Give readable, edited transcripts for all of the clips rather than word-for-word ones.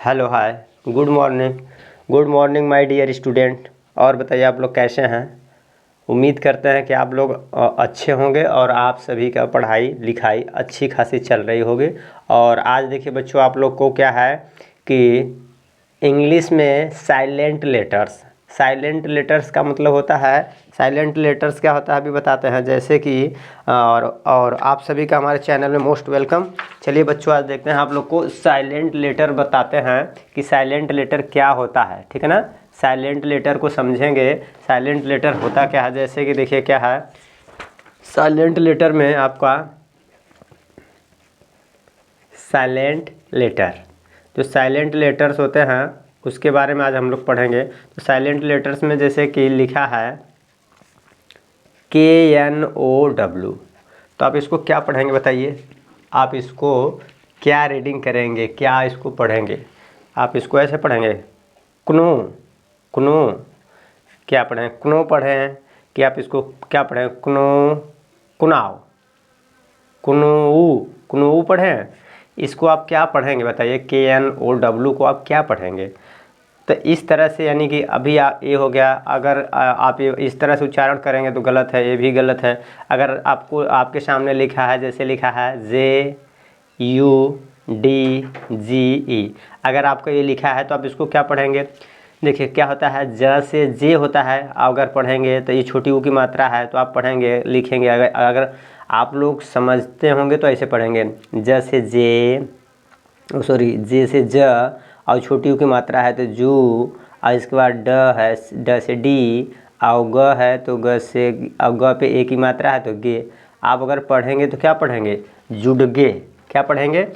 Hello hi good morning my dear student. और बताइए आप लोग कैसे हैं। उम्मीद करते हैं कि आप लोग अच्छे होंगे और आप सभी का पढ़ाई लिखाई अच्छी खासी चल रही होगी। और आज देखिए बच्चों, आप लोग को क्या है कि इंग्लिश में साइलेंट लेटर्स का मतलब होता है, साइलेंट लेटर्स क्या होता है अभी बताते हैं। जैसे कि और आप सभी का हमारे चैनल में मोस्ट वेलकम। चलिए बच्चों, आज देखते हैं आप लोग को साइलेंट लेटर बताते हैं कि साइलेंट लेटर क्या होता है, ठीक है ना। साइलेंट लेटर को समझेंगे, साइलेंट लेटर होता क्या है। जैसे कि देखिए क्या है साइलेंट लेटर में आपका साइलेंट लेटर, जो साइलेंट लेटर्स होते हैं उसके बारे में आज हम लोग पढ़ेंगे। तो साइलेंट लेटर्स में जैसे कि लिखा है KNOW, तो आप इसको क्या पढ़ेंगे बताइए। आप इसको क्या रीडिंग करेंगे, क्या इसको पढ़ेंगे। आप इसको ऐसे पढ़ेंगे कुनो कुनो, क्या पढ़ें कुनो पढ़ें कि आप इसको क्या पढ़ें कुनो कुनाओ कुनू पढ़ें। इसको आप क्या पढ़ेंगे बताइए, KNOW को आप क्या पढ़ेंगे। तो इस तरह से यानी कि अभी ये हो गया। अगर आप ये इस तरह से उच्चारण करेंगे तो गलत है, ये भी गलत है। अगर आपको आपके सामने लिखा है, जैसे लिखा है JUDGE, अगर आपको ये लिखा है तो आप इसको क्या पढ़ेंगे। देखिए क्या होता है, ज से जे होता है, अगर पढ़ेंगे तो ये छोटी ऊ की मात्रा है तो आप पढ़ेंगे लिखेंगे। अगर आप लोग समझते होंगे तो ऐसे पढ़ेंगे ज से जे, सॉरी जे से ज और छोटी ऊ की मात्रा है तो जू, और इसके बाद ड है, ड से डी, और ग है तो ग से, और ग पे ए की मात्रा है तो गे। आप अगर पढ़ेंगे तो क्या पढ़ेंगे जुडगे, क्या पढ़ेंगे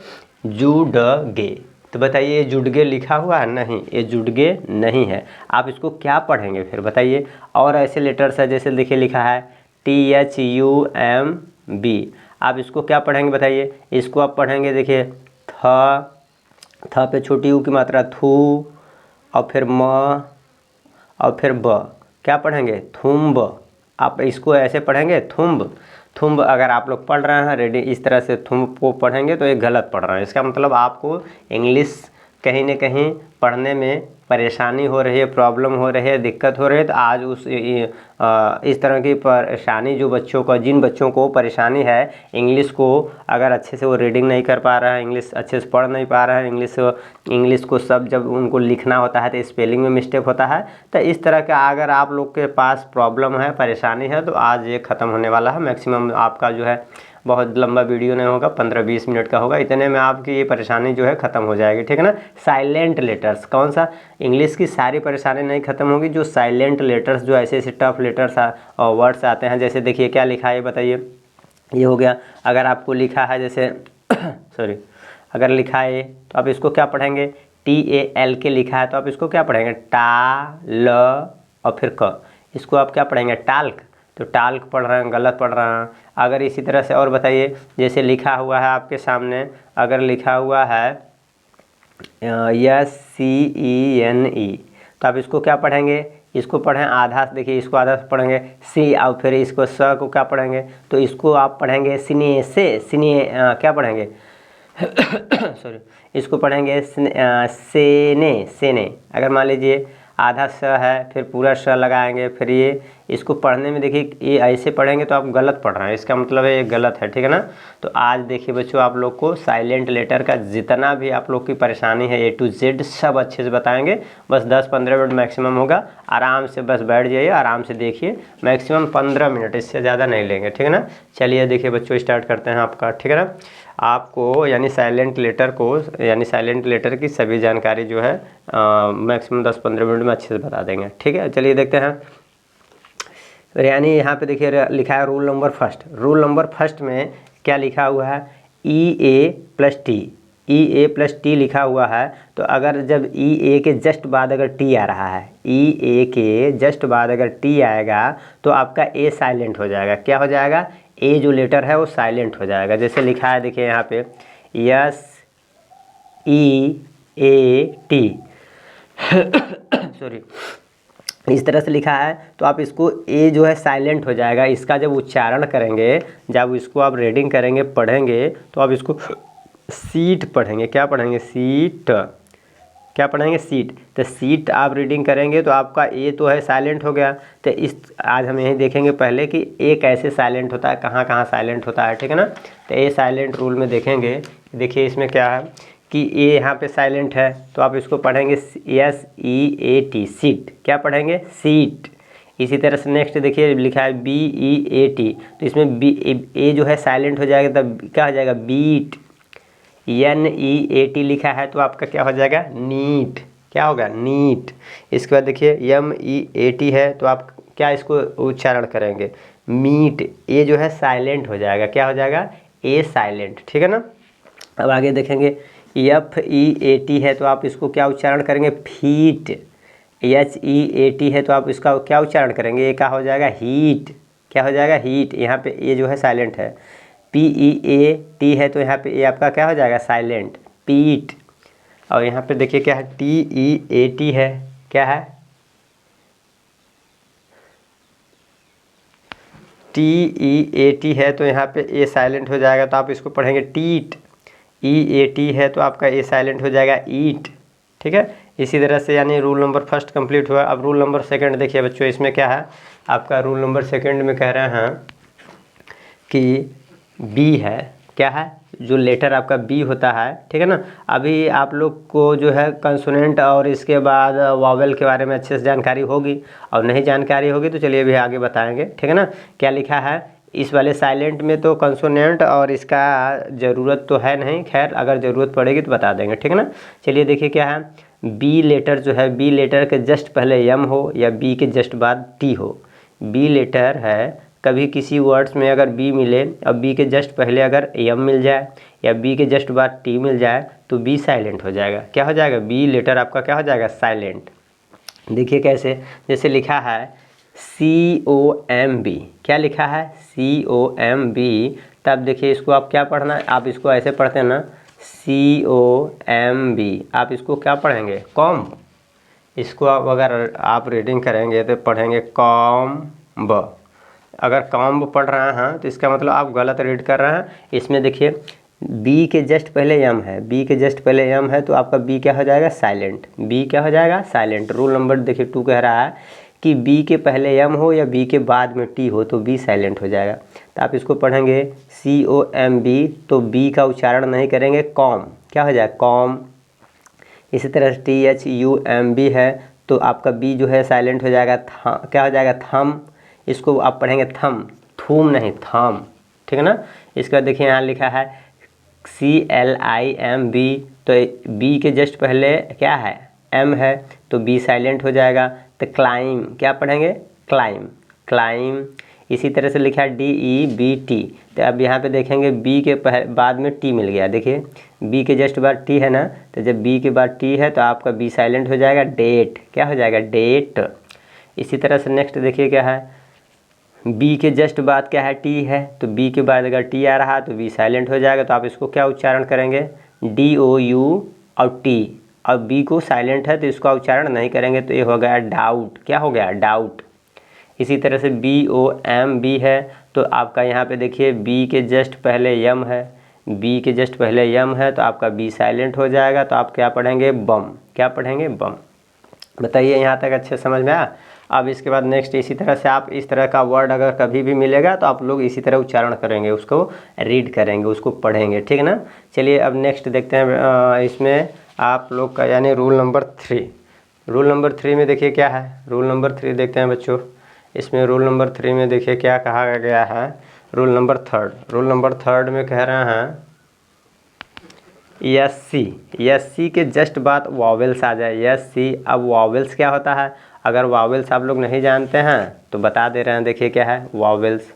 जुडगे। तो बताइए ये जुडगे लिखा हुआ है, नहीं ये जुडगे नहीं है। आप इसको क्या पढ़ेंगे फिर बताइए। और ऐसे लेटर्स है, जैसे देखिए लिखा है THUMB, आप इसको क्या पढ़ेंगे बताइए। इसको आप पढ़ेंगे देखिए थ पे छोटी ऊ की मात्रा थू, और फिर म, और फिर ब, क्या पढ़ेंगे थुम्ब। आप इसको ऐसे पढ़ेंगे थुम्ब। अगर आप लोग पढ़ रहे हैं रेडी इस तरह से थुम्ब को पढ़ेंगे तो ये गलत पढ़ रहे हैं। इसका मतलब आपको इंग्लिश कहीं न कहीं पढ़ने में परेशानी हो रही है, प्रॉब्लम हो रही है, दिक्कत हो रही है। तो आज इस तरह की परेशानी जो बच्चों को, जिन बच्चों को परेशानी है इंग्लिश को, अगर अच्छे से वो रीडिंग नहीं कर पा रहा है, इंग्लिश अच्छे से पढ़ नहीं पा रहा है, इंग्लिश को सब जब उनको लिखना होता है तो स्पेलिंग में मिस्टेक होता है। तो इस तरह का अगर आप लोग के पास प्रॉब्लम है, परेशानी है, तो आज ये ख़त्म होने वाला है। मैक्सिमम आपका जो है बहुत लंबा वीडियो नहीं होगा, 15-20 मिनट का होगा। इतने में आपकी ये परेशानी जो है ख़त्म हो जाएगी, ठीक है ना। साइलेंट लेटर्स कौन सा, इंग्लिश की सारी परेशानी नहीं ख़त्म होगी, जो साइलेंट लेटर्स, जो ऐसे टफ लेटर्स और वर्ड्स आते हैं। जैसे देखिए क्या लिखा है बताइए, ये हो गया। अगर आपको लिखा है जैसे सॉरी, अगर लिखा है तो आप इसको क्या पढ़ेंगे TAL के लिखा है तो आप इसको क्या पढ़ेंगे टा ल और फिर क, इसको आप क्या पढ़ेंगे टाल्क। तो टाल्क पढ़ रहे हैं, गलत पढ़ रहे हैं। अगर इसी तरह से और बताइए, जैसे लिखा हुआ है आपके सामने, अगर लिखा हुआ है SCENE, तो आप इसको क्या पढ़ेंगे, इसको पढ़ें आधा, देखिए इसको आधा से पढ़ेंगे सी, और फिर इसको स को क्या पढ़ेंगे, तो इसको आप पढ़ेंगे सिने से, सिने क्या पढ़ेंगे सॉरी, इसको पढ़ेंगे सेने सेने। अगर मान लीजिए आधा स है, फिर पूरा स लगाएंगे, फिर ये इसको पढ़ने में देखिए ये ऐसे पढ़ेंगे तो आप गलत पढ़ रहे हैं, इसका मतलब है ये गलत है, ठीक है ना। तो आज देखिए बच्चों, आप लोग को साइलेंट लेटर का जितना भी आप लोग की परेशानी है A to Z सब अच्छे से बताएंगे। बस 10-15 मिनट मैक्सिमम होगा, आराम से बस बैठ जाइए, आराम से देखिए। मैक्सिमम 15 मिनट, इससे ज़्यादा नहीं लेंगे, ठीक है ना। चलिए देखिए बच्चों, स्टार्ट करते हैं आपका, ठीक है ना। आपको यानी साइलेंट लेटर को, यानी साइलेंट लेटर की सभी जानकारी जो है मैक्सिमम 10-15 मिनट में अच्छे से बता देंगे, ठीक है। चलिए देखते हैं। यानी यहाँ पे देखिए लिखा है rule number first. Rule number first में क्या लिखा हुआ है EA+T लिखा हुआ है। तो अगर जब EA के जस्ट बाद अगर T आ रहा है, EA के जस्ट बाद अगर T आएगा तो आपका A साइलेंट हो जाएगा। क्या हो जाएगा, A जो लेटर है वो साइलेंट हो जाएगा। जैसे लिखा है देखिए यहाँ पे SEAT सॉरी, इस तरह से लिखा है। तो आप इसको ए जो है साइलेंट हो जाएगा। इसका जब उच्चारण करेंगे, जब इसको आप रीडिंग करेंगे, पढ़ेंगे, तो आप इसको सीट पढ़ेंगे। क्या पढ़ेंगे सीट, क्या पढ़ेंगे, सीट। तो सीट आप रीडिंग करेंगे तो आपका ए तो है साइलेंट हो गया। तो इस आज हम यही देखेंगे पहले कि ए कैसे साइलेंट होता है, कहाँ कहाँ साइलेंट होता है, ठीक है ना। तो ए साइलेंट रूल में देखेंगे, देखिए इसमें क्या है कि ए यहाँ पे साइलेंट है तो आप इसको पढ़ेंगे SEAT, सीट। क्या पढ़ेंगे, सीट। इसी तरह से नेक्स्ट देखिए लिखा है BEAT, तो इसमें बी ए जो है साइलेंट हो जाएगा तब क्या हो जाएगा, बीट। NEAT लिखा है तो आपका क्या हो जाएगा, नीट। क्या होगा, नीट। इसके बाद देखिए MEAT है तो आप क्या इसको उच्चारण करेंगे, मीट। ए जो है साइलेंट हो जाएगा, क्या हो जाएगा, ए साइलेंट, ठीक है ना। अब आगे देखेंगे FEAT है तो आप इसको क्या उच्चारण करेंगे, फीट। HEAT है तो आप इसका क्या उच्चारण करेंगे, ये क्या हो जाएगा, हीट। क्या हो जाएगा, हीट। यहाँ पे ये जो है साइलेंट है। PEAT है तो यहाँ पे ये आपका क्या हो जाएगा, साइलेंट, पीट। और यहाँ पे देखिए क्या है, TEAT है, क्या है, TEAT है तो यहाँ पे ए साइलेंट हो जाएगा तो आप इसको पढ़ेंगे टीट। EAT है तो आपका ए साइलेंट हो जाएगा, ईट, ठीक है। इसी तरह से यानी रूल नंबर फर्स्ट कंप्लीट हुआ। अब रूल नंबर सेकंड देखिए बच्चों, इसमें क्या है आपका, रूल नंबर सेकंड में कह रहे हैं कि बी है, क्या है, जो लेटर आपका बी होता है, ठीक है ना। अभी आप लोग को जो है कंसोनेंट और इसके बाद वावेल के बारे में अच्छे से जानकारी होगी, और नहीं जानकारी होगी तो चलिए अभी आगे बताएंगे, ठीक है ना। क्या लिखा है इस वाले साइलेंट में, तो कंसोनेंट और इसका ज़रूरत तो है नहीं, खैर अगर ज़रूरत पड़ेगी तो बता देंगे, ठीक है ना। चलिए देखिए क्या है, बी लेटर जो है, बी लेटर के जस्ट पहले यम हो या बी के जस्ट बाद टी हो। बी लेटर है, कभी किसी वर्ड्स में अगर बी मिले और बी के जस्ट पहले अगर यम मिल जाए या बी के जस्ट बाद टी मिल जाए तो बी साइलेंट हो जाएगा। क्या हो जाएगा, बी लेटर आपका क्या हो जाएगा, साइलेंट। देखिए कैसे, जैसे लिखा है COMB, क्या लिखा है, COMB। तब देखिए इसको आप क्या पढ़ना है, आप इसको ऐसे पढ़ते हैं ना, COMB, आप इसको क्या पढ़ेंगे, कॉम। इसको आप अगर आप रीडिंग करेंगे तो पढ़ेंगे कॉम्ब। अगर कॉम्ब पढ़ रहे हैं तो इसका मतलब आप गलत रीड कर रहे हैं। इसमें देखिए बी के जस्ट पहले यम है, बी के जस्ट पहले यम है तो आपका बी क्या हो जाएगा, साइलेंट। बी क्या हो जाएगा, साइलेंट। रूल नंबर देखिए 2 कह रहा है कि बी के पहले यम हो या बी के बाद में टी हो तो बी साइलेंट हो जाएगा। तो आप इसको पढ़ेंगे COMB, तो बी का उच्चारण नहीं करेंगे, कॉम। क्या हो जाएगा, कॉम। इसी तरह से THUMB है तो आपका बी जो है साइलेंट हो जाएगा, क्या हो जाएगा, थम। इसको आप पढ़ेंगे थम, थूम नहीं, थम, ठीक है ना। इसका देखिए यहाँ लिखा है CLIMB, तो बी के जस्ट पहले क्या है, एम है तो बी साइलेंट हो जाएगा। तो क्लाइम, क्या पढ़ेंगे, क्लाइम, क्लाइम। इसी तरह से लिखा है DEBT, तो अब यहाँ पे देखेंगे बी के बाद में टी मिल गया। देखिए बी के जस्ट बाद टी है ना, तो जब बी के बाद टी है तो आपका बी साइलेंट हो जाएगा, डेट। क्या हो जाएगा, डेट। इसी तरह से नेक्स्ट देखिए क्या है, बी के जस्ट बाद क्या है, टी है, तो बी के बाद अगर टी आ रहा तो बी साइलेंट हो जाएगा। तो आप इसको क्या उच्चारण करेंगे, DOU और टी, और बी को साइलेंट है तो इसका उच्चारण नहीं करेंगे तो ये हो गया डाउट। क्या हो गया, डाउट। इसी तरह से BOMB है तो आपका यहाँ पे देखिए बी के जस्ट पहले यम है, बी के जस्ट पहले यम है तो आपका बी साइलेंट हो जाएगा। तो आप क्या पढ़ेंगे, बम। क्या पढ़ेंगे, बम। बताइए यहाँ तक अच्छे समझ में आया। अब इसके बाद नेक्स्ट इसी तरह से आप इस तरह का वर्ड अगर कभी भी मिलेगा तो आप लोग इसी तरह उच्चारण करेंगे, उसको रीड करेंगे, उसको पढ़ेंगे, ठीक है ना। चलिए अब नेक्स्ट देखते हैं इसमें आप लोग का यानी रूल नंबर 3। रूल नंबर 3 में देखिए क्या है, रूल नंबर 3 देखते हैं बच्चों। इसमें रूल नंबर 3 में देखिए क्या कहा गया है, रूल नंबर 3। रूल नंबर 3 में कह रहे हैं SC के जस्ट बाद वावेल्स आ जाए, SC। अब वावेल्स क्या होता है, अगर वावेल्स आप लोग नहीं जानते हैं तो बता दे रहे हैं। देखिए क्या है, वावेल्स,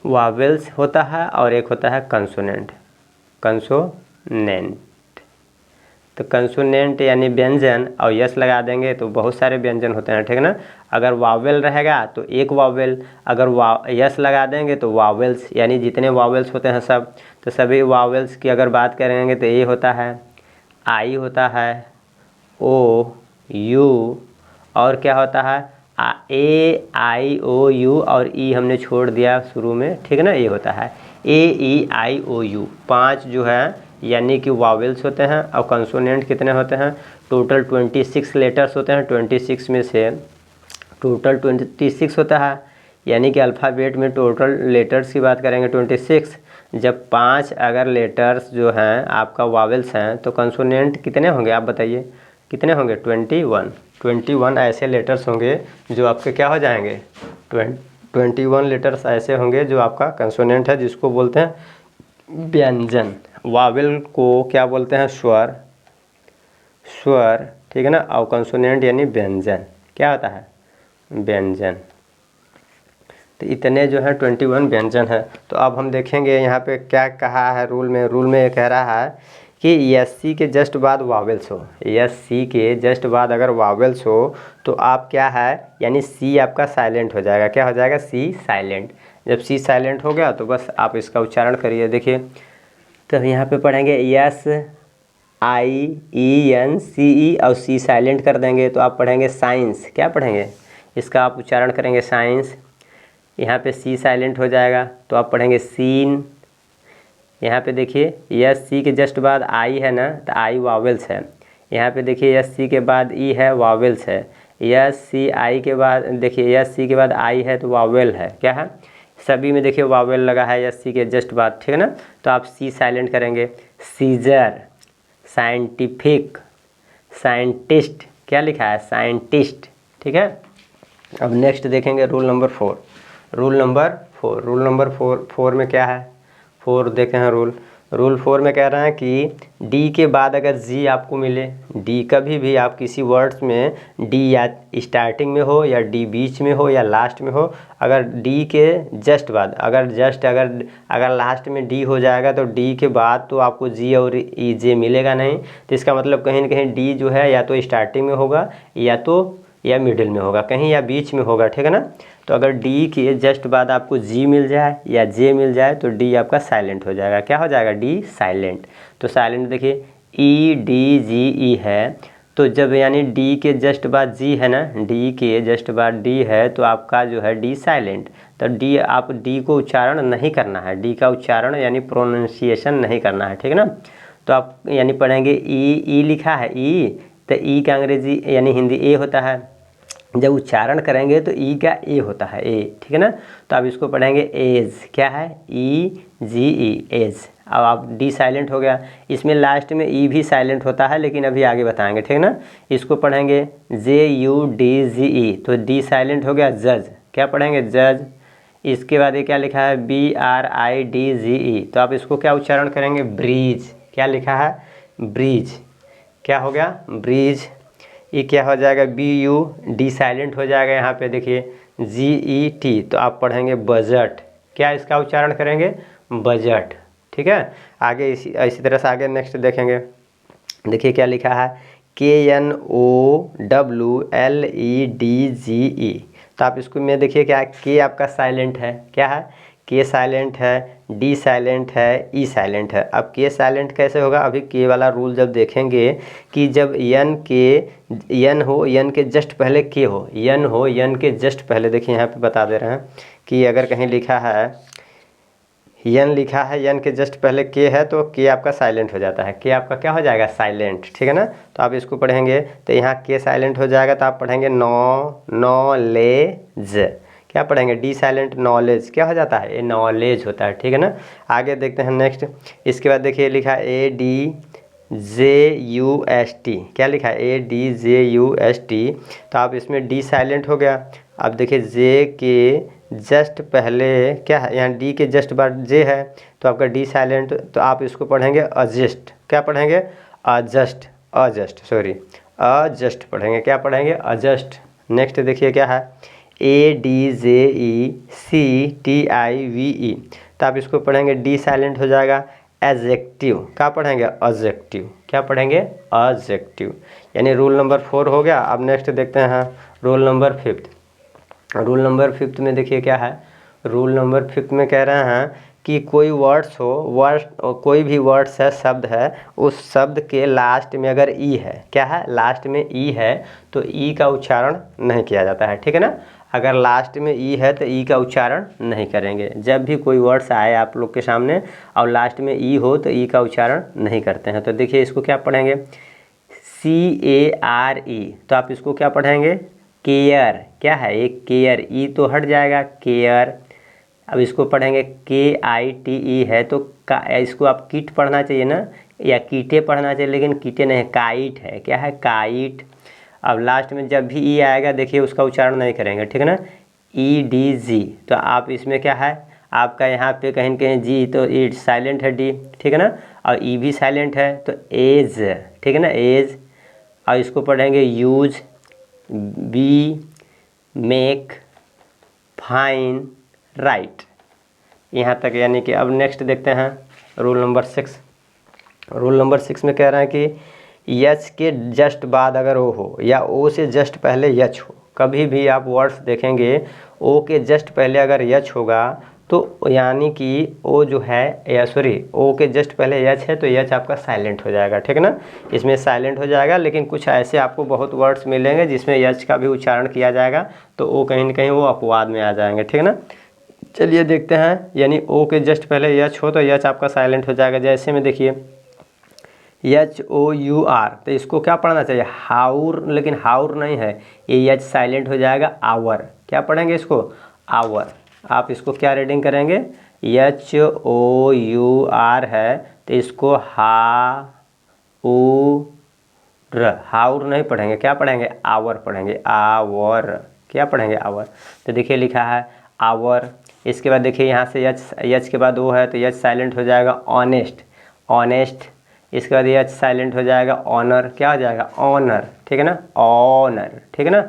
वावेल्स होता है और एक होता है कंसोनेंट, कंसोनेंट। तो कंसोनेंट यानी व्यंजन, और यस लगा देंगे तो बहुत सारे व्यंजन होते हैं, ठीक है ना। अगर वावेल रहेगा तो एक वावेल, अगर यस लगा देंगे तो वावेल्स, यानी जितने वावेल्स होते हैं सब। तो सभी वावेल्स की अगर बात करेंगे तो ए होता है, आई होता है, ओ, यू, और क्या होता है, AIOU, और ई हमने छोड़ दिया शुरू में, ठीक है ना। ये होता है AEIOU। 5 जो है यानी कि वावेल्स होते हैं, और कंसोनेंट कितने होते हैं, टोटल 26 लेटर्स होते हैं। 26 में से टोटल 26 होता है, यानी कि अल्फ़ाबेट में टोटल लेटर्स की बात करेंगे 26। जब 5 अगर लेटर्स जो हैं आपका वावेल्स हैं तो कंसोनेंट कितने होंगे आप बताइए, कितने होंगे, 21 ऐसे लेटर्स होंगे जो आपके क्या हो जाएंगे, 21 लेटर्स ऐसे होंगे जो आपका कंसोनेंट है, जिसको बोलते हैं व्यंजन। वावेल को क्या बोलते हैं, स्वर, स्वर, ठीक है ना। और कंसोनेंट यानी व्यंजन, क्या होता है, व्यंजन। तो इतने जो है 21 व्यंजन है। तो अब हम देखेंगे यहाँ पे क्या कहा है रूल में। रूल में ये कह रहा है कि एस सी के जस्ट बाद वावेल्स हो, एस सी के जस्ट बाद अगर वावेल्स हो तो आप क्या है, यानी सी आपका साइलेंट हो जाएगा। क्या हो जाएगा, सी साइलेंट। जब सी साइलेंट हो गया तो बस आप इसका उच्चारण करिए। देखिए तो यहाँ पे पढ़ेंगे S I E N C ई और सी साइलेंट कर देंगे तो आप पढ़ेंगे साइंस। क्या पढ़ेंगे, इसका आप उच्चारण करेंगे साइंस। यहाँ पे सी साइलेंट हो जाएगा तो आप पढ़ेंगे सीन। यहाँ पे देखिए यस सी के जस्ट बाद आई है ना, तो आई वावेल्स है। यहाँ पे देखिए यस सी के बाद ई है, वावेल्स है। यस सी आई के बाद देखिए यस सी के बाद आई है तो वावेल है, क्या है, सभी में देखिए वावेल लगा है यस सी के जस्ट बाद, ठीक है ना। तो आप सी साइलेंट करेंगे। सीजर, साइंटिफिक, साइंटिस्ट, क्या लिखा है, साइंटिस्ट, ठीक है। अब नेक्स्ट देखेंगे rule number 4। Rule number four में क्या है, 4 देखे हैं रूल 4 में कह रहे हैं कि डी के बाद अगर जी आपको मिले, डी कभी भी आप किसी वर्ड्स में डी या स्टार्टिंग में हो या डी बीच में हो या लास्ट में हो, अगर डी के जस्ट बाद अगर लास्ट में डी हो जाएगा तो डी के बाद तो आपको जी और ई जे मिलेगा नहीं। तो इसका मतलब कहीं ना कहीं डी जो है या तो स्टार्टिंग में होगा या मिडिल में होगा, कहीं या बीच में होगा, ठीक है ना। तो अगर डी के जस्ट बाद आपको जी मिल जाए या जे मिल जाए तो डी आपका साइलेंट हो जाएगा। क्या हो जाएगा, डी साइलेंट। तो साइलेंट देखिए ई डी जी ई है, तो जब यानी डी के जस्ट बाद जी है ना, डी के जस्ट बाद डी है तो आपका जो है डी साइलेंट। तो डी आप डी को उच्चारण नहीं करना है, डी का उच्चारण यानी प्रोनाउंसिएशन नहीं करना है, ठीक है ना। तो आप यानी पढ़ेंगे ई लिखा है ई, तो ई का अंग्रेजी यानी हिंदी ए होता है। जब उच्चारण करेंगे तो ई का ए होता है, ए, ठीक है ना। तो आप इसको पढ़ेंगे एज, क्या है, ई जी ई, एज। अब आप डी साइलेंट हो गया, इसमें लास्ट में ई भी साइलेंट होता है लेकिन अभी आगे बताएंगे, ठीक है ना। इसको पढ़ेंगे जे यू डी जी ई, तो डी साइलेंट हो गया, जज। क्या पढ़ेंगे, जज। इसके बाद ये क्या लिखा है, B R I D G E, तो आप इसको क्या उच्चारण करेंगे, ब्रिज। क्या लिखा है, ब्रिज। क्या हो गया, ब्रिज। ये क्या हो जाएगा, बी यू, डी साइलेंट हो जाएगा। यहाँ पे देखिए जी ई टी, तो आप पढ़ेंगे बजट। क्या इसका उच्चारण करेंगे, बजट, ठीक है। आगे इसी तरह से आगे नेक्स्ट देखेंगे। देखिए क्या लिखा है, K N O W L E D G E, तो आप इसको में देखिए क्या, के आपका साइलेंट है, क्या है, के साइलेंट है, डी साइलेंट है, ई साइलेंट है। अब के साइलेंट कैसे होगा, अभी के वाला रूल जब देखेंगे कि जब यन हो, यन के जस्ट पहले के हो, यन के जस्ट पहले, देखिए यहाँ पे बता दे रहे हैं कि अगर कहीं लिखा है यन लिखा है, यन के जस्ट पहले के है तो के आपका साइलेंट हो जाता है, के आपका क्या हो जाएगा, साइलेंट, ठीक है ना। तो आप इसको पढ़ेंगे तो यहाँ के साइलेंट हो जाएगा तो आप पढ़ेंगे नॉलेज। क्या पढ़ेंगे, डी साइलेंट, नॉलेज। क्या हो जाता है, ये नॉलेज होता है, ठीक है ना। आगे देखते हैं नेक्स्ट। इसके बाद देखिए लिखा है A D J U S T, क्या लिखा है, A D J U S T, तो आप इसमें डी साइलेंट हो गया। अब देखिए जे के जस्ट पहले क्या है, यहाँ डी के जस्ट बाद जे है तो आपका डी साइलेंट, तो आप इसको पढ़ेंगे अजस्ट। क्या पढ़ेंगे, अजस्ट पढ़ेंगे। क्या पढ़ेंगे, अजस्ट। नेक्स्ट देखिए क्या है, A D J E C T I V E, तो आप इसको पढ़ेंगे डी साइलेंट हो जाएगा, एडजेक्टिव। क्या पढ़ेंगे, एडजेक्टिव। क्या पढ़ेंगे, एडजेक्टिव। यानी रूल नंबर 4 हो गया। अब नेक्स्ट देखते हैं रूल नंबर 5। रूल नंबर 5 में देखिए क्या है, रूल नंबर 5 में कह रहे हैं कि कोई कोई भी वर्ड्स है, शब्द है, उस शब्द के लास्ट में अगर ई है, क्या है, लास्ट में ई है तो ई का उच्चारण नहीं किया जाता है, ठीक है ना। अगर लास्ट में ई है तो ई का उच्चारण नहीं करेंगे। जब भी कोई वर्ड्स आए आप लोग के सामने और लास्ट में ई हो तो ई का उच्चारण नहीं करते हैं। तो देखिए इसको क्या पढ़ेंगे, CARE, तो आप इसको क्या पढ़ेंगे, केयर। क्या है, एक केयर, ई तो हट जाएगा, केयर। अब इसको पढ़ेंगे KITE है, तो इसको आप किट पढ़ना चाहिए ना, या कीटे पढ़ना चाहिए, लेकिन कीटे नहीं, काइट है। क्या है, काइट। अब लास्ट में जब भी ई आएगा देखिए उसका उच्चारण नहीं करेंगे, ठीक है ना, EDG। तो आप इसमें क्या है, आपका यहाँ पे कहीं न कहीं जी तो ई साइलेंट है, डी, ठीक है ना, और ई भी साइलेंट है, तो एज, ठीक है ना, एज। और इसको पढ़ेंगे use, be, make, fine, write, यहाँ तक। यानी कि अब नेक्स्ट देखते हैं रूल नंबर 6। रूल नंबर 6 में कह रहे हैं कि यच के जस्ट बाद अगर ओ हो या ओ से जस्ट पहले यच हो, कभी भी आप वर्ड्स देखेंगे ओ के जस्ट पहले अगर यच होगा तो यानी कि ओ जो है, या सॉरी ओ के जस्ट पहले यच है तो यच आपका साइलेंट हो जाएगा, ठीक है ना, इसमें साइलेंट हो जाएगा। लेकिन कुछ ऐसे आपको बहुत वर्ड्स मिलेंगे जिसमें यच का भी उच्चारण किया जाएगा तो ओ कहीं न कहीं वो अपवाद में आ जाएंगे, ठीक है ना। चलिए देखते हैं, यानी ओ के जस्ट पहले यच हो तो यच आपका साइलेंट हो जाएगा। जैसे में देखिए HOUR, तो इसको क्या पढ़ना चाहिए, हाउर, लेकिन हाउर नहीं है, ये यच साइलेंट हो जाएगा, आवर। क्या पढ़ेंगे इसको, आवर। आप इसको क्या रीडिंग करेंगे, HOUR है तो इसको हाउर नहीं पढ़ेंगे, क्या पढ़ेंगे, आवर पढ़ेंगे, आवर। क्या पढ़ेंगे, आवर। तो देखिए लिखा है आवर। इसके बाद देखिए यहाँ से यच के बाद ओ है तो यच साइलेंट हो जाएगा, ऑनेस्ट, ऑनेस्ट। इसके बाद यच साइलेंट हो जाएगा, ऑनर। क्या हो जाएगा, ऑनर, ठीक है ना, ऑनर, ठीक है ना।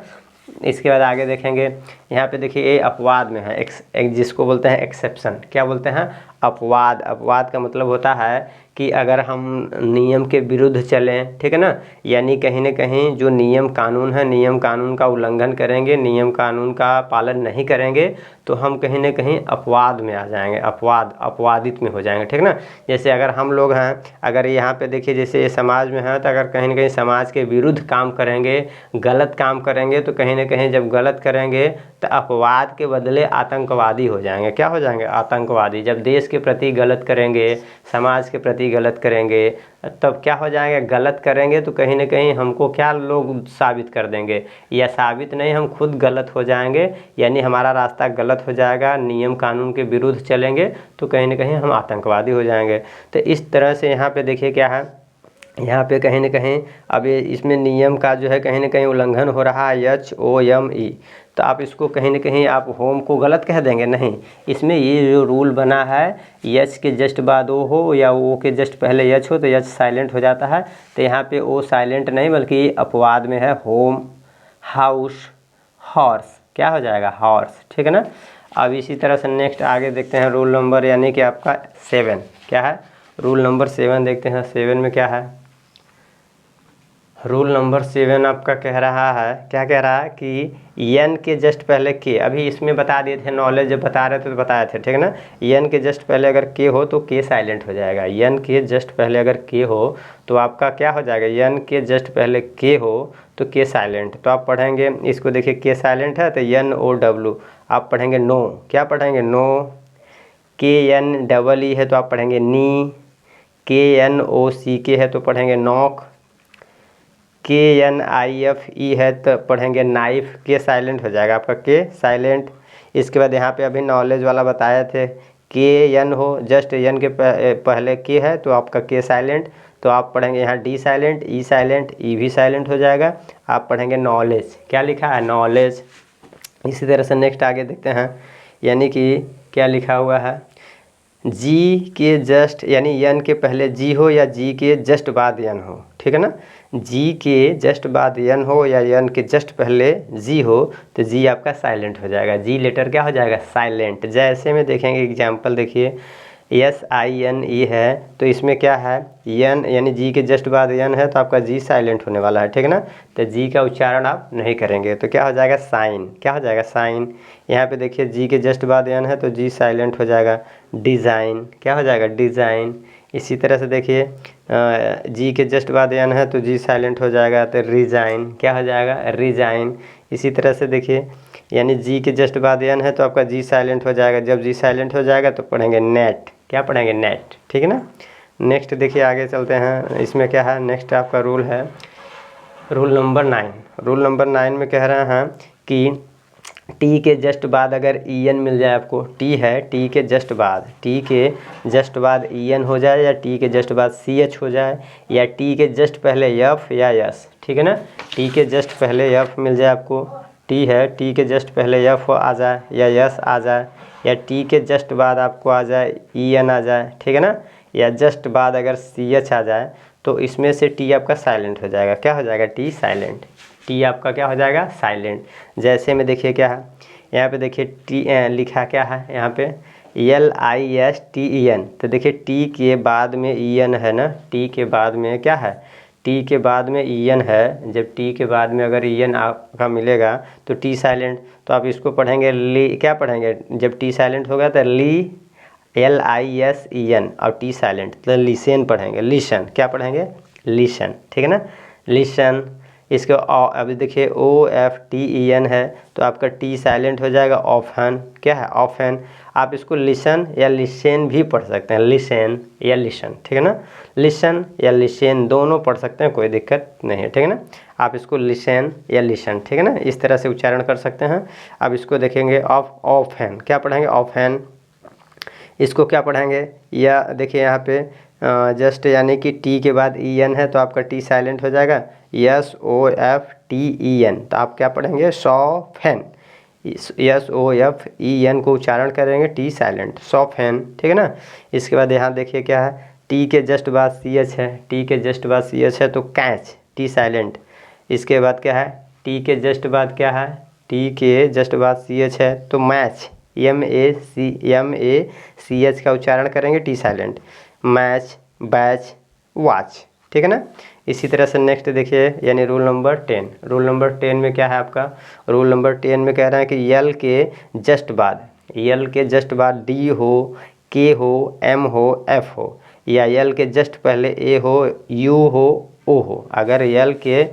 इसके बाद आगे देखेंगे, यहाँ पे देखिए ये अपवाद में है, जिसको बोलते हैं एक्सेप्शन। क्या बोलते हैं, अपवाद। अपवाद का मतलब होता है कि अगर हम नियम के विरुद्ध चलें, ठीक है ना, यानी कहीं न कहीं जो नियम कानून है, नियम कानून का उल्लंघन करेंगे, नियम कानून का पालन नहीं करेंगे तो हम कहीं न कहीं अपवाद में आ जाएंगे, अपवादित में हो जाएंगे, ठीक है ना। जैसे अगर हम लोग हैं, अगर यहाँ पे देखिए जैसे ये समाज में है, तो अगर कहीं न कहीं समाज के विरुद्ध काम करेंगे, गलत काम करेंगे, तो कहीं न कहीं जब गलत करेंगे तो अपवाद के बदले आतंकवादी हो जाएंगे। क्या हो जाएंगे, आतंकवादी। जब देश के प्रति गलत करेंगे, समाज के प्रति गलत करेंगे, तब क्या हो जाएंगे, गलत करेंगे तो कहीं न कहीं हमको क्या लोग साबित कर देंगे, या साबित नहीं, हम खुद गलत हो जाएंगे, यानी हमारा रास्ता गलत हो जाएगा, नियम कानून के विरुद्ध चलेंगे तो कहीं न कहीं हम आतंकवादी हो जाएंगे। तो इस तरह से यहाँ पे देखिए क्या है, यहाँ पे कहीं न कहीं अब ये इसमें नियम का जो है कहीं न कहीं उल्लंघन हो रहा है, HOME। तो आप इसको कहीं न कहीं आप होम को गलत कह देंगे, नहीं, इसमें ये जो रूल बना है, यच के जस्ट बाद ओ हो या ओ के जस्ट पहले यच हो तो यच साइलेंट हो जाता है। तो यहाँ पे ओ साइलेंट नहीं बल्कि अपवाद में है, होम, हाउस, हॉर्स। क्या हो जाएगा, हॉर्स, ठीक है ना। अब इसी तरह से नेक्स्ट आगे देखते हैं रूल नंबर यानी कि आपका 7। क्या है, रूल नंबर 7 देखते हैं। 7 में क्या है, रूल नंबर 7 आपका कह रहा है, क्या कह रहा है कि एन के जस्ट पहले के, अभी इसमें बता दिए थे, नॉलेज जब बता रहे थे तो बताए थे, ठीक है ना। एन के जस्ट पहले अगर के हो तो के साइलेंट हो जाएगा। एन के जस्ट पहले अगर के हो तो आपका क्या हो जाएगा, एन के जस्ट पहले के हो तो के साइलेंट। तो आप पढ़ेंगे इसको, देखिए के साइलेंट है तो NOW आप पढ़ेंगे नो। क्या पढ़ेंगे, नो। KNEE है तो आप पढ़ेंगे नी। KNOCK है तो पढ़ेंगे नॉक। KNIFE है तो पढ़ेंगे नाइफ। के साइलेंट हो जाएगा आपका, के साइलेंट। इसके बाद यहाँ पे अभी नॉलेज वाला बताए थे, KN हो, जस्ट एन के पहले के है तो आपका के साइलेंट। तो आप पढ़ेंगे यहाँ डी साइलेंट, ई साइलेंट, ई भी साइलेंट हो जाएगा। आप पढ़ेंगे नॉलेज। क्या लिखा है, नॉलेज। इसी तरह से नेक्स्ट आगे देखते हैं, यानी कि क्या लिखा हुआ है, जी के जस्ट, यानी एन के पहले जी हो या जी के जस्ट बाद एन हो, ठीक है ना। जी के जस्ट बाद एन हो या एन के जस्ट पहले जी हो तो जी आपका साइलेंट हो जाएगा। जी लेटर क्या हो जाएगा, साइलेंट। जैसे में देखेंगे एग्जाम्पल देखिए, SINE है तो इसमें क्या है, एन यानी जी के जस्ट बाद एन है तो आपका जी साइलेंट होने वाला है, ठीक है ना। तो जी का उच्चारण आप नहीं करेंगे तो क्या हो जाएगा, साइन। क्या हो जाएगा, साइन। यहाँ पे देखिए जी के जस्ट बाद एन है तो जी साइलेंट हो जाएगा। डिज़ाइन। क्या हो जाएगा, डिज़ाइन। इसी तरह से देखिए जी के जस्ट बाद एन है तो जी साइलेंट हो जाएगा, तो रिजाइन क्या हो जाएगा, रिजाइन। इसी तरह से देखिए यानी जी के जस्ट बाद एन है तो आपका जी साइलेंट हो जाएगा। जब जी साइलेंट हो जाएगा तो पढ़ेंगे नेट, क्या पढ़ेंगे, नेट, ठीक है ना। नेक्स्ट देखिए आगे चलते हैं, इसमें क्या है, नेक्स्ट आपका रूल है रूल नंबर 9। रूल नंबर 9 में कह रहे हैं कि टी के जस्ट बाद अगर ई एन मिल जाए आपको, टी है, टी के जस्ट बाद ई एन हो जाए, या टी के जस्ट बाद सी एच हो जाए, या टी के जस्ट पहले एफ या एस, ठीक है ना। टी के जस्ट पहले एफ मिल जाए आपको, टी है, टी के जस्ट पहले एफ आ जाए या एस आ जाए, या टी के जस्ट बाद आपको आ जाए ई एन आ जाए, ठीक है ना, या जस्ट बाद अगर सी एच आ जाए, तो इसमें से टी आपका साइलेंट हो जाएगा। क्या हो जाएगा, टी साइलेंट। टी आपका क्या हो जाएगा, साइलेंट। जैसे में देखिए क्या है, यहाँ पे देखिए टी लिखा क्या है यहाँ पे, LISTEN। तो देखिए टी के बाद में ई एन है ना, टी के बाद में क्या है, टी के बाद में ई एन है। जब टी के बाद में अगर ई एन आपका मिलेगा तो टी साइलेंट। तो आप इसको पढ़ेंगे ली, क्या पढ़ेंगे, जब टी साइलेंट होगा तो ली, LISEN, और टी साइलेंट तो लिसन पढ़ेंगे, लिसन, क्या पढ़ेंगे, लिसन, ठीक है ना, लिसन। इसके अभी देखिए OFTEN है तो आपका टी साइलेंट हो जाएगा, ऑफन, क्या है, ऑफन। आप इसको लिसन या लिसन भी पढ़ सकते हैं, लिसन या लिसन, ठीक है ना, लिसन या लिसन दोनों पढ़ सकते हैं, कोई दिक्कत नहीं है, ठीक है ना। आप इसको लिसन या लिसन, ठीक है ना, इस तरह से उच्चारण कर सकते हैं। अब इसको देखेंगे ऑफन, क्या पढ़ेंगे, ऑफन। इसको क्या पढ़ेंगे, या देखिए यहाँ पे जस्ट यानी कि टी के बाद ई एन है तो आपका टी साइलेंट हो जाएगा, SOFTEN। तो आप क्या पढ़ेंगे, सॉफेन, SOFEN को उच्चारण करेंगे, टी साइलेंट, सॉफेन, ठीक है ना। इसके बाद यहाँ देखिए क्या है, टी के जस्ट बाद CH है, टी के जस्ट बाद CH है तो कैच, टी साइलेंट। इसके बाद क्या है, टी के जस्ट बाद क्या है, टी के जस्ट बाद CH है तो मैच, MACH का उच्चारण करेंगे, T silent, match, batch, watch, ठीक है ना। इसी तरह से नेक्स्ट देखिए यानी रूल नंबर 10। रूल नंबर 10 में क्या है आपका, रूल नंबर 10 में कह रहा है कि यल के जस्ट बाद डी हो, के हो, एम हो, एफ हो, या यल के जस्ट पहले ए हो, यू हो, ओ हो। अगर यल के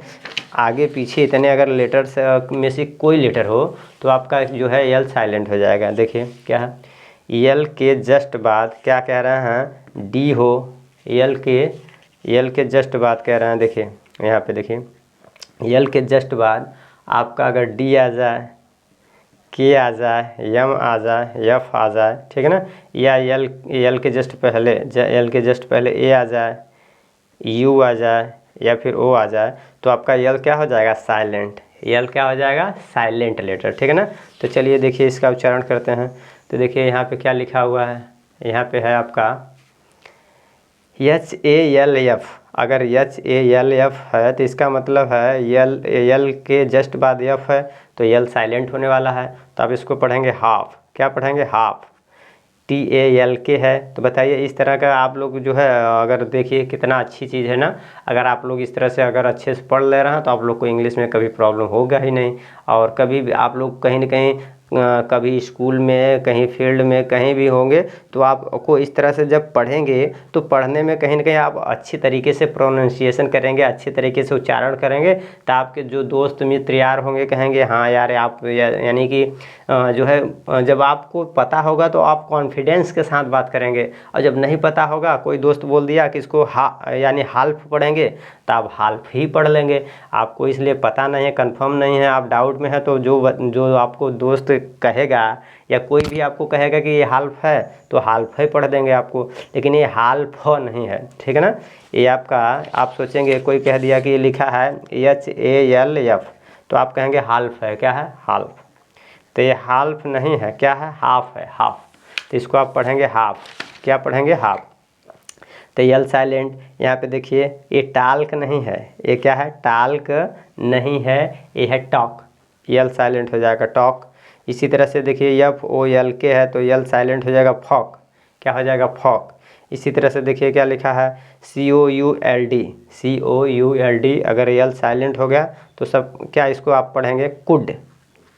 आगे पीछे इतने अगर लेटर्स में से कोई लेटर हो तो आपका जो है यल साइलेंट हो जाएगा। देखिए क्या है, यल के जस्ट बाद क्या कह रहे हैं, डी हो, यल के जस्ट बाद कह रहे हैं, देखिए यहाँ पे देखिए यल के जस्ट बाद आपका अगर डी आ जाए, के आ जाए, एम आ जाए, एफ आ जाए, ठीक है ना, या यल के जस्ट पहले ए आ जाए, यू आ जाए, या फिर ओ आ जाए, तो आपका यल क्या हो जाएगा, साइलेंट। यल क्या हो जाएगा, साइलेंट लेटर, ठीक है ना। तो चलिए देखिए इसका उच्चारण करते हैं। तो देखिए यहाँ पे क्या लिखा हुआ है, यहाँ पे है आपका HALF। अगर HALF है तो इसका मतलब है यल के जस्ट बाद एफ है तो यल साइलेंट होने वाला है। तो आप इसको पढ़ेंगे हाफ, क्या पढ़ेंगे, हाफ। TALK है। तो बताइए इस तरह का आप लोग जो है अगर देखिए कितना अच्छी चीज़ है ना, अगर आप लोग इस तरह से अगर अच्छे से पढ़ ले रहे हैं तो आप लोग को इंग्लिश में कभी प्रॉब्लम होगा ही नहीं। और कभी भी आप लोग कहीं ना कहीं कभी स्कूल में, कहीं फील्ड में, कहीं भी होंगे तो आपको इस तरह से जब पढ़ेंगे तो पढ़ने में कहीं ना कहीं आप अच्छी तरीके से प्रोनाउंसिएशन करेंगे, अच्छे तरीके से उच्चारण करेंगे, तो आपके जो दोस्त मित्र यार होंगे कहेंगे हाँ यार आप यानी कि जो है जब आपको पता होगा तो आप कॉन्फिडेंस के साथ बात करेंगे। और जब नहीं पता होगा, कोई दोस्त बोल दिया कि इसको यानी हाल्फ पढ़ेंगे तो आप हाल्फ ही पढ़ लेंगे। आपको इसलिए पता नहीं है, कंफर्म नहीं है, आप डाउट में है, तो जो आपको दोस्त कहेगा या कोई भी आपको कहेगा कि ये हाल्फ है तो हाल्फ ही पढ़ देंगे आपको, लेकिन ये हाल्फ नहीं है, ठीक है ना। ये आपका आप सोचेंगे कोई कह दिया कि ये लिखा है HALF तो आप कहेंगे हाल्फ है, क्या है, हाल्फ। तो ये हाल्फ नहीं है, क्या है, हाफ है, हाफ। तो इसको आप पढ़ेंगे हाफ, क्या पढ़ेंगे, हाफ। तो यल साइलेंट। यहाँ पे देखिए ये टाल्क नहीं है, ये क्या है, टाल्क नहीं है, ये है टॉक, यल साइलेंट हो जाएगा, टॉक। इसी तरह से देखिए FOLK है तो यल साइलेंट हो जाएगा, फॉक, क्या हो जाएगा, फॉक। इसी तरह से देखिए क्या लिखा है, COULD अगर यल साइलेंट हो गया तो सब क्या, इसको आप पढ़ेंगे कुड,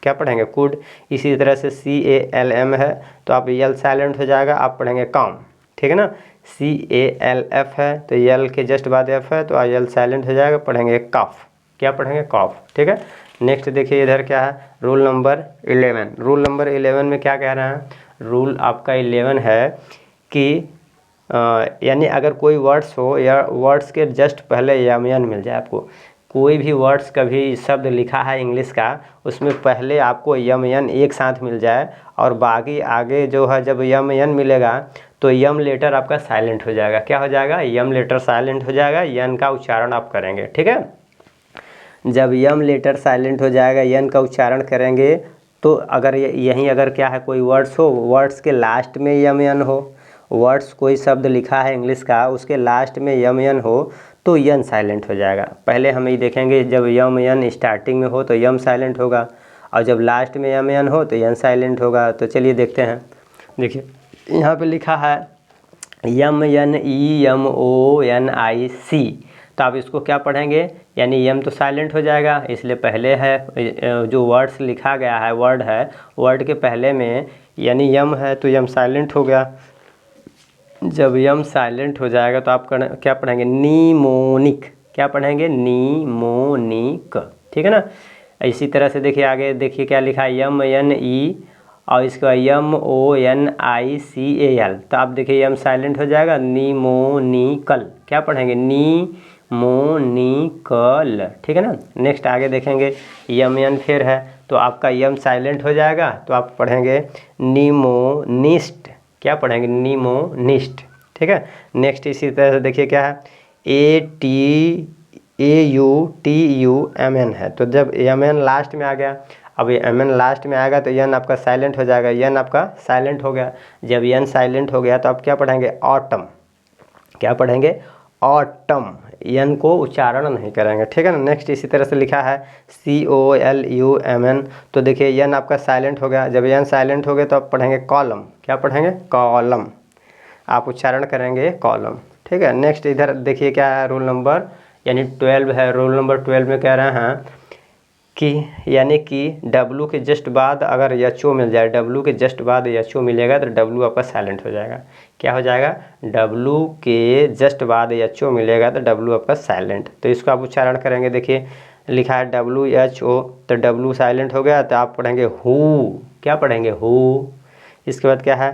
क्या पढ़ेंगे, कुड। इसी तरह से CALM है तो आप यल साइलेंट हो जाएगा, आप पढ़ेंगे काम, ठीक है ना। CALF है, तो यल के जस्ट बाद F है तो यल साइलेंट हो जाएगा, पढ़ेंगे कफ। क्या पढ़ेंगे? कफ। ठीक है। नेक्स्ट देखिए इधर क्या है, रूल नंबर 11। रूल नंबर 11 में क्या कह रहे हैं? रूल आपका 11 है कि यानी अगर कोई वर्ड्स हो या वर्ड्स के जस्ट पहले यम यन मिल जाए आपको, कोई भी वर्ड्स कभी शब्द लिखा है इंग्लिश का, उसमें पहले आपको यम यन एक साथ मिल जाए और बाकी आगे जो है जब यम यन मिलेगा तो यम लेटर आपका साइलेंट हो जाएगा। क्या हो जाएगा? यम लेटर साइलेंट हो जाएगा, यन का उच्चारण आप करेंगे। ठीक है। जब यम लेटर साइलेंट हो जाएगा, यन का उच्चारण करेंगे, तो अगर यहीं अगर क्या है कोई वर्ड्स हो, वर्ड्स के लास्ट में यम यन हो, वर्ड्स कोई शब्द लिखा है इंग्लिश का उसके लास्ट में यम यन हो तो यन साइलेंट हो जाएगा। पहले हम ये देखेंगे जब यम यन स्टार्टिंग में हो तो यम साइलेंट होगा और जब लास्ट में यम यन हो तो यन साइलेंट होगा। तो चलिए देखते हैं। देखिए यहाँ पे लिखा है यम यन ई यम ओ एन आई सी, तो आप इसको क्या पढ़ेंगे? यानी यम तो साइलेंट हो जाएगा, इसलिए पहले है जो वर्ड्स लिखा गया है, वर्ड है, वर्ड के पहले में यानी यम है तो यम साइलेंट हो गया। जब यम साइलेंट हो जाएगा तो आप क्या पढ़ेंगे? नीमोनिक। क्या पढ़ेंगे? नीमोनिक। ठीक है ना। इसी तरह से देखिए आगे, देखिए क्या लिखा है, यम एन ई और इसका यम O N I C A L, तो आप देखिए यम साइलेंट हो जाएगा, नीमोनिकल। क्या पढ़ेंगे? नीमोनिकल। ठीक है ना। नेक्स्ट आगे देखेंगे यम एन फिर है तो आपका यम साइलेंट हो जाएगा तो आप पढ़ेंगे नीमोनिस्ट। क्या पढ़ेंगे? नीमोनिस्ट। ठीक है। नेक्स्ट इसी तरह से देखिए क्या है, ATAUTUMN है, तो जब MN लास्ट में आ गया, अब ये MN लास्ट में आएगा तो यन आपका साइलेंट हो जाएगा, यन आपका साइलेंट हो गया। जब यन साइलेंट हो गया तो आप क्या पढ़ेंगे? ऑटम। क्या पढ़ेंगे? ऑटम। यन को उच्चारण नहीं करेंगे। ठीक है ना। नेक्स्ट इसी तरह से लिखा है COLUMN, तो देखिए यन आपका साइलेंट हो गया। जब यन साइलेंट हो गया तो आप पढ़ेंगे कॉलम। क्या पढ़ेंगे? कॉलम। आप उच्चारण करेंगे कॉलम। ठीक है। नेक्स्ट इधर देखिए क्या है, रूल नंबर यानी 12 है। रूल नंबर 12 में कह रहे हैं कि यानी कि W के जस्ट बाद अगर HO मिल जाए, W के जस्ट बाद HO मिलेगा तो W आपका साइलेंट हो जाएगा। क्या हो जाएगा? W के जस्ट बाद HO मिलेगा तो W आपका साइलेंट, तो इसको आप उच्चारण करेंगे। देखिए लिखा है WHO, तो W साइलेंट हो गया तो आप पढ़ेंगे हु। क्या पढ़ेंगे? हु। इसके बाद क्या है,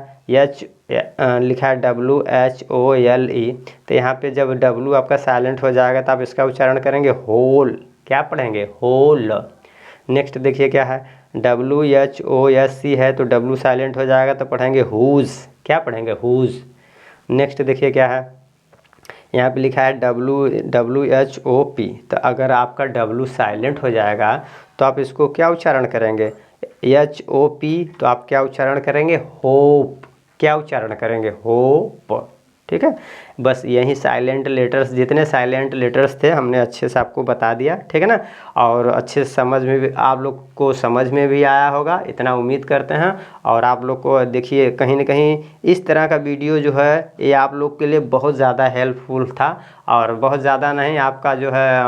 लिखा है WHOLE, तो यहाँ पे जब W आपका साइलेंट हो जाएगा तो आप इसका उच्चारण करेंगे होल। क्या पढ़ेंगे? होल। नेक्स्ट देखिए क्या है, WHOSC है तो W साइलेंट हो जाएगा तो पढ़ेंगे हुज। क्या पढ़ेंगे? हुज। नेक्स्ट देखिए क्या है, यहाँ पे लिखा है WHOP, तो अगर आपका W साइलेंट हो जाएगा तो आप इसको क्या उच्चारण करेंगे? HOP, तो आप क्या उच्चारण करेंगे? होप। क्या उच्चारण करेंगे? होप। ठीक है। बस यही साइलेंट लेटर्स, जितने साइलेंट लेटर्स थे हमने अच्छे से आपको बता दिया। ठीक है ना। और अच्छे से समझ में भी आप लोग को समझ में भी आया होगा, इतना उम्मीद करते हैं। और आप लोग को देखिए कहीं ना कहीं इस तरह का वीडियो जो है ये आप लोग के लिए बहुत ज़्यादा हेल्पफुल था, और बहुत ज़्यादा नहीं, आपका जो है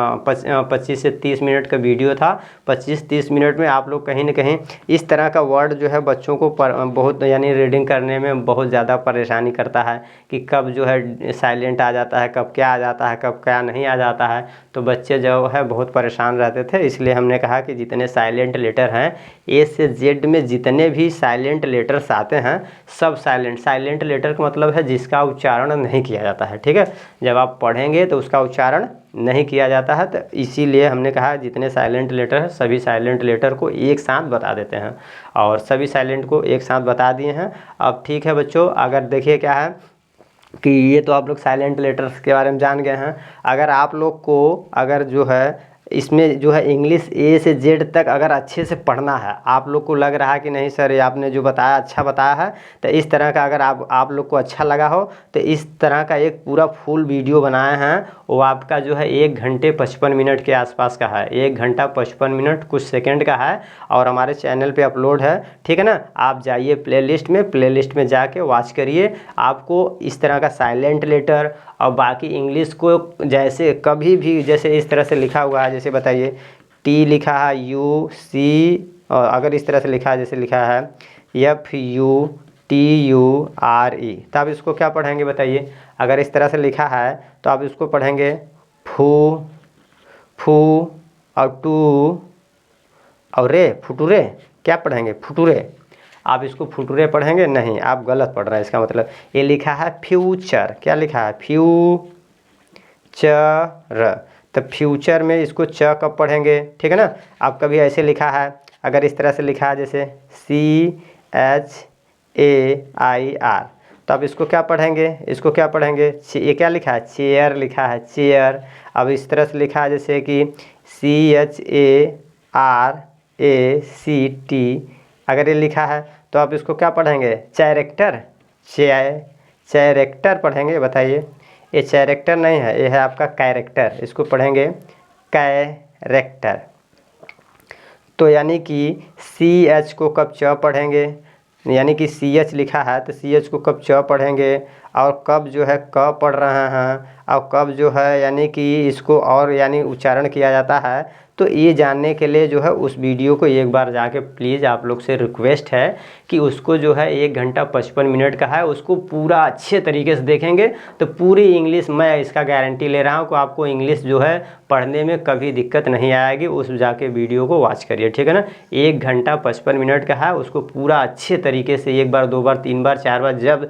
25 से 30 मिनट का वीडियो था। 25-30 मिनट में आप लोग कहीं ना कहीं इस तरह का वर्ड जो है बच्चों को बहुत यानी रीडिंग करने में बहुत ज़्यादा परेशानी करता है कि कब जो है साइलेंट आ जाता है, कब क्या आ जाता है, कब क्या नहीं आ जाता है, तो बच्चे जो है बहुत परेशान रहते थे। इसलिए हमने कहा कि जितने साइलेंट लेटर हैं, A से Z में जितने भी साइलेंट लेटर्स आते हैं सब साइलेंट। साइलेंट लेटर का मतलब है जिसका उच्चारण नहीं किया जाता है। ठीक है। जब आप पढ़ेंगे तो उसका उच्चारण नहीं किया जाता है, तो इसीलिए हमने कहा जितने साइलेंट लेटर हैं सभी साइलेंट लेटर को एक साथ बता देते हैं, और सभी साइलेंट को एक साथ बता दिए हैं। अब ठीक है बच्चों, अगर देखिए क्या है कि ये तो आप लोग साइलेंट लेटर्स के बारे में जान गए हैं। अगर आप लोग को अगर जो है इसमें जो है इंग्लिश A से Z तक अगर अच्छे से पढ़ना है, आप लोग को लग रहा है कि नहीं सर ये आपने जो बताया अच्छा बताया है, तो इस तरह का अगर आप लोग को अच्छा लगा हो तो इस तरह का एक पूरा फुल वीडियो बनाए हैं, वो आपका जो है 1 घंटे 55 मिनट के आसपास का है। 1 घंटा 55 मिनट कुछ सेकंड का है, और हमारे चैनल पे अपलोड है। ठीक है ना। आप जाइए प्लेलिस्ट में जाके वॉच करिए। आपको इस तरह का साइलेंट लेटर और बाकी इंग्लिश को जैसे कभी भी जैसे इस तरह से लिखा हुआ है, जैसे बताइए T लिखा है UC, और अगर इस तरह से लिखा है जैसे लिखा है FU TURE। तो आप इसको क्या पढ़ेंगे बताइए? अगर इस तरह से लिखा है तो आप इसको पढ़ेंगे फू फू और टू और रे, फुटुरे। क्या पढ़ेंगे? फुटुरे। आप इसको फुटुरे पढ़ेंगे? नहीं, आप गलत पढ़ रहे हैं। इसका मतलब ये लिखा है फ्यूचर। क्या लिखा है? फ्यूचर। तो फ्यूचर में इसको च कब पढ़ेंगे? ठीक है ना। आप कभी ऐसे लिखा है, अगर इस तरह से लिखा है जैसे CHAIR, तो आप इसको क्या पढ़ेंगे? इसको क्या पढ़ेंगे? ये क्या लिखा है? चेयर लिखा है, चेयर। अब इस तरह से लिखा है जैसे कि CHARACT, अगर ये लिखा है तो आप इसको क्या पढ़ेंगे? कैरेक्टर। कैरेक्टर पढ़ेंगे? बताइए। ये कैरेक्टर नहीं है, ये है आपका कैरेक्टर। इसको पढ़ेंगे कैरेक्टर। तो यानी कि CH को कब च पढ़ेंगे? यानी कि CH लिखा है तो CH को कब च पढ़ेंगे, और कब जो है क पढ़ रहे हैं, और कब जो है यानी कि इसको और यानी उच्चारण किया जाता है। तो ये जानने के लिए जो है उस वीडियो को एक बार जाके प्लीज़ आप लोग से रिक्वेस्ट है कि उसको जो है 1 घंटा 55 मिनट का है, उसको पूरा अच्छे तरीके से देखेंगे तो पूरी इंग्लिश, मैं इसका गारंटी ले रहा हूँ कि आपको इंग्लिश जो है पढ़ने में कभी दिक्कत नहीं आएगी। उस जाके वीडियो को वॉच करिए, ठीक है ना। 1 घंटा 55 मिनट का है, उसको पूरा अच्छे तरीके से 1 बार 2 बार 3 बार 4 बार जब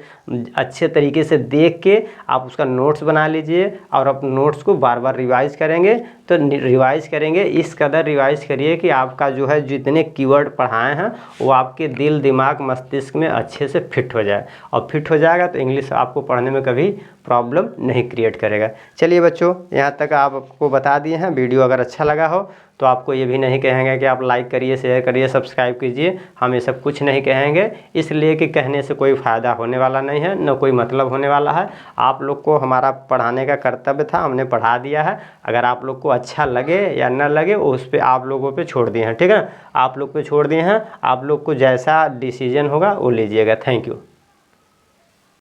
अच्छे तरीके से देख के आप उसका नोट्स बना लीजिए, और अपने नोट्स को बार बार रिवाइज़ करेंगे। तो रिवाइज़ करेंगे, इस कदर रिवाइज़ करिए कि आपका जो है जितने कीवर्ड पढ़ाए हैं वो आपके दिल दिमाग मस्तिष्क में अच्छे से फिट हो जाए, और फिट हो जाएगा तो इंग्लिश आपको पढ़ने में कभी प्रॉब्लम नहीं क्रिएट करेगा। चलिए बच्चों, यहाँ तक आपको बता दिए हैं। वीडियो अगर अच्छा लगा हो तो आपको ये भी नहीं कहेंगे कि आप लाइक करिए, शेयर करिए, सब्सक्राइब कीजिए। हम ये सब कुछ नहीं कहेंगे, इसलिए कि कहने से कोई फ़ायदा होने वाला नहीं है, न कोई मतलब होने वाला है। आप लोग को हमारा पढ़ाने का कर्तव्य था, हमने पढ़ा दिया है। अगर आप लोग को अच्छा लगे या न लगे उस पर आप लोगों पे छोड़ दिए हैं, ठीक है ना। आप लोग पे छोड़ दिए हैं, आप लोग को जैसा डिसीजन होगा वो लीजिएगा। Thank you.